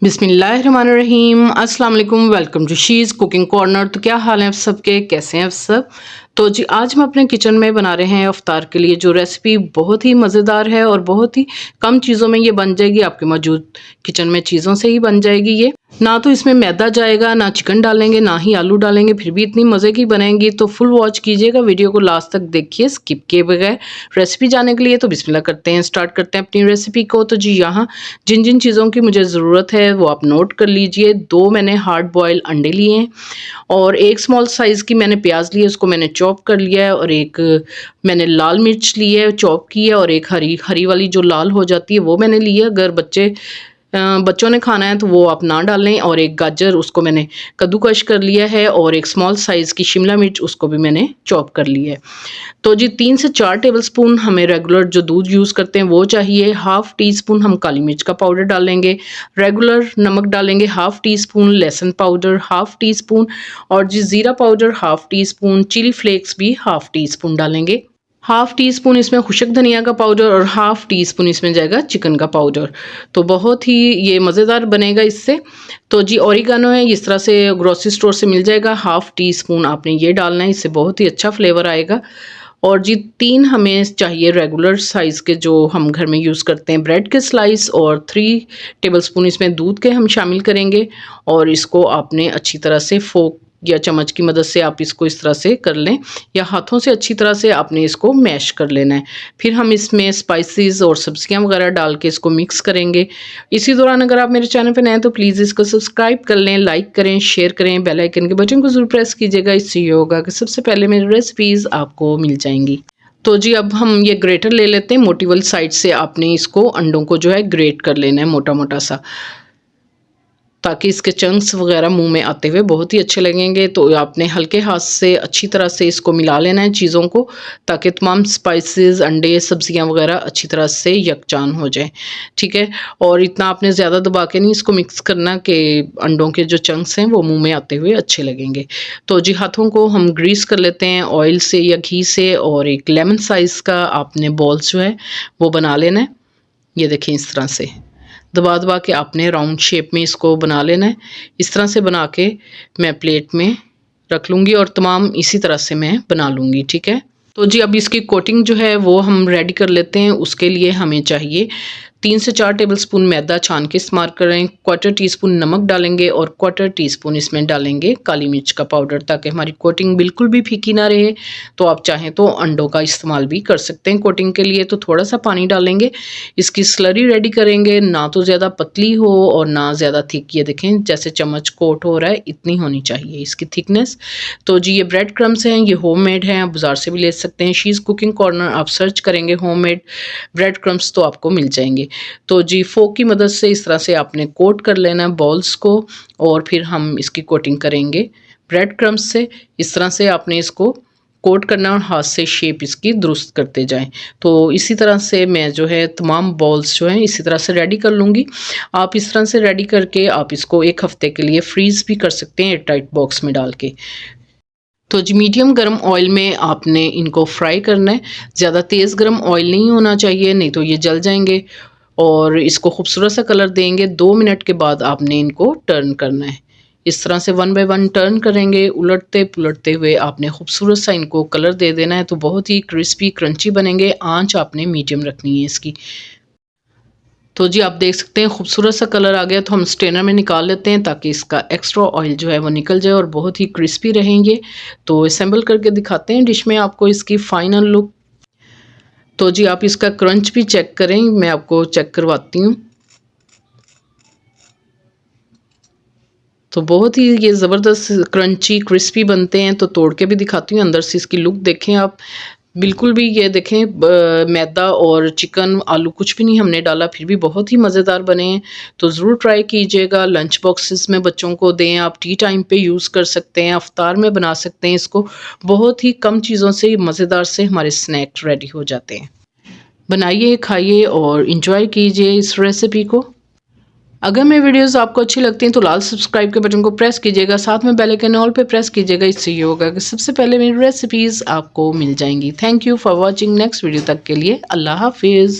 बिस्मिल्लाहिर्रहमानिर्रहीम अस्सलाम वालेकुम। Welcome to she's cooking corner. तो क्या हाल है आप सबके, कैसे हैं आप सब। तो जी आज हम अपने किचन में बना रहे हैं इफ्तार के लिए जो रेसिपी बहुत ही मज़ेदार है और बहुत ही कम चीज़ों में ये बन जाएगी। आपके मौजूद किचन में चीज़ों से ही बन जाएगी। ये ना तो इसमें मैदा जाएगा, ना चिकन डालेंगे, ना ही आलू डालेंगे, फिर भी इतनी मज़े की बनेगी। तो फुल वॉच कीजिएगा, वीडियो को लास्ट तक देखिए स्किप किए बगैर। रेसिपी जानने के लिए तो बिस्मिल्लाह करते हैं, स्टार्ट करते हैं अपनी रेसिपी को। तो जी यहाँ जिन जिन चीज़ों की मुझे ज़रूरत है वो आप नोट कर लीजिए। 2 मैंने हार्ड बॉयल अंडे लिए हैं और 1 स्मॉल साइज़ की मैंने प्याज ली है, उसको मैंने चॉप कर लिया है। और 1 मैंने लाल मिर्च ली है, चॉप की है। और 1 हरी वाली जो लाल हो जाती है वो मैंने ली है। अगर बच्चों ने खाना है तो वो आप ना डालें। और 1 गाजर उसको मैंने कद्दूकश कर लिया है। और 1 स्मॉल साइज़ की शिमला मिर्च उसको भी मैंने चॉप कर लिया है। तो जी 3 से 4 टेबलस्पून हमें रेगुलर जो दूध यूज़ करते हैं वो चाहिए। हाफ़ टी स्पून हम काली मिर्च का पाउडर डालेंगे। रेगुलर नमक डालेंगे हाफ़ टी स्पून। लहसुन पाउडर हाफ़ टी स्पून। और जी ज़ीरा powder half teaspoon. Chilli flakes भी हाफ़ टी स्पून डालेंगे। हाफ़ टी स्पून इसमें खुशक धनिया का पाउडर और हाफ़ टी स्पून इसमें जाएगा चिकन का पाउडर। तो बहुत ही ये मज़ेदार बनेगा इससे। तो जी ऑरिगानो है, इस तरह से ग्रोसरी स्टोर से मिल जाएगा। हाफ़ टी स्पून आपने ये डालना है, इससे बहुत ही अच्छा फ्लेवर आएगा। और जी 3 हमें चाहिए रेगुलर साइज़ के जो हम घर में यूज़ करते हैं ब्रेड के स्लाइस। और 3 टेबलस्पून इसमें दूध के हम शामिल करेंगे। और इसको आपने अच्छी तरह से फोक या चम्मच की मदद से आप इसको इस तरह से कर लें, या हाथों से अच्छी तरह से आपने इसको मैश कर लेना है। फिर हम इसमें स्पाइसेस और सब्जियां वगैरह डाल के इसको मिक्स करेंगे। इसी दौरान अगर आप मेरे चैनल पर नए हैं तो प्लीज़ इसको सब्सक्राइब कर लें, लाइक करें, शेयर करें, बेल आइकन के बटन को ज़रूर प्रेस कीजिएगा। इससे ये होगा कि सबसे पहले मेरी रेसिपीज़ आपको मिल जाएंगी। तो जी अब हम ये ग्रेटर ले लेते हैं। मोटी वाली साइड से आपने इसको अंडों को जो है ग्रेट कर लेना है मोटा मोटा सा, ताकि इसके चंक्स वगैरह मुंह में आते हुए बहुत ही अच्छे लगेंगे। तो आपने हल्के हाथ से अच्छी तरह से इसको मिला लेना है चीज़ों को, ताकि तमाम स्पाइसेस, अंडे, सब्जियां वगैरह अच्छी तरह से यकजान हो जाए। ठीक है। और इतना आपने ज़्यादा दबा के नहीं इसको मिक्स करना कि अंडों के जो चंक्स हैं वो मुंह में आते हुए अच्छे लगेंगे। तो जी हाथों को हम ग्रीस कर लेते हैं ऑयल से या घी से। और एक लेमन साइज़ का आपने बॉल्स जो है वो बना लेना है। ये देखें इस तरह से दबा दबा के आपने राउंड शेप में इसको बना लेना है। इस तरह से बना के मैं प्लेट में रख लूँगी और तमाम इसी तरह से मैं बना लूँगी। ठीक है। तो जी अब इसकी कोटिंग जो है वो हम रेडी कर लेते हैं। उसके लिए हमें चाहिए 3 से 4 टेबलस्पून मैदा छान के इस्तेमाल करें। क्वार्टर टी स्पून नमक डालेंगे और क्वार्टर टी स्पून इसमें डालेंगे काली मिर्च का पाउडर, ताकि हमारी कोटिंग बिल्कुल भी फीकी ना रहे। तो आप चाहें तो अंडों का इस्तेमाल भी कर सकते हैं कोटिंग के लिए। तो थोड़ा सा पानी डालेंगे, इसकी स्लरी रेडी करेंगे। ना तो ज़्यादा पतली हो और ना ज़्यादा थिक। ये देखें जैसे चम्मच कोट हो रहा है इतनी होनी चाहिए इसकी थिकनेस। तो जी ये ब्रेड क्रम्स हैं, ये होममेड हैं, आप बाज़ार से भी ले सकते हैं। शीज़ कुकिंग कॉर्नर आप सर्च करेंगे होममेड ब्रेड क्रम्स तो आपको मिल जाएंगे। तो जी फोक की मदद से इस तरह से आपने कोट कर लेना है बॉल्स को। और फिर हम इसकी कोटिंग करेंगे ब्रेड क्रम्स से। इस तरह से आपने इसको कोट करना और हाथ से शेप इसकी दुरुस्त करते जाएं। तो इसी तरह से मैं जो है तमाम बॉल्स जो हैं इसी तरह से रेडी कर लूँगी। आप इस तरह से रेडी करके आप इसको 1 हफ्ते के लिए फ्रीज़ भी कर सकते हैं एयर टाइट बॉक्स में डाल के। तो जी मीडियम गर्म ऑयल में आपने इनको फ्राई करना है। ज़्यादा तेज़ गर्म ऑयल नहीं होना चाहिए, नहीं तो ये जल जाएंगे। और इसको खूबसूरत सा कलर देंगे। 2 मिनट के बाद आपने इनको टर्न करना है। इस तरह से 1 बाय 1 टर्न करेंगे, उलटते पुलटते हुए आपने खूबसूरत सा इनको कलर दे देना है। तो बहुत ही क्रिस्पी क्रंची बनेंगे। आंच आपने मीडियम रखनी है इसकी। तो जी आप देख सकते हैं खूबसूरत सा कलर आ गया। तो हम स्ट्रेनर में निकाल लेते हैं ताकि इसका एक्स्ट्रा ऑयल जो है वो निकल जाए और बहुत ही क्रिस्पी रहेंगे। तो असेंबल करके दिखाते हैं डिश में आपको इसकी फाइनल लुक। तो जी आप इसका क्रंच भी चेक करें, मैं आपको चेक करवाती हूँ। तो बहुत ही ये ज़बरदस्त क्रंची क्रिस्पी बनते हैं। तो तोड़ के भी दिखाती हूँ, अंदर से इसकी लुक देखें आप। बिल्कुल भी ये देखें मैदा और चिकन आलू कुछ भी नहीं हमने डाला, फिर भी बहुत ही मज़ेदार बने हैं। तो ज़रूर ट्राई कीजिएगा। लंच बॉक्सेस में बच्चों को दें, आप टी टाइम पे यूज़ कर सकते हैं, अफ्तार में बना सकते हैं इसको। बहुत ही कम चीज़ों से मज़ेदार से हमारे स्नैक रेडी हो जाते हैं। बनाइए, खाइए और इंजॉय कीजिए इस रेसिपी को। अगर मेरी वीडियोस आपको अच्छी लगती हैं तो लाल सब्सक्राइब के बटन को प्रेस कीजिएगा, साथ में बेल आइकन ऑल पे प्रेस कीजिएगा। इससे ये होगा कि सबसे पहले मेरी रेसिपीज़ आपको मिल जाएंगी। Thank you for watching. Next video तक के लिए अल्लाह हाफिज़।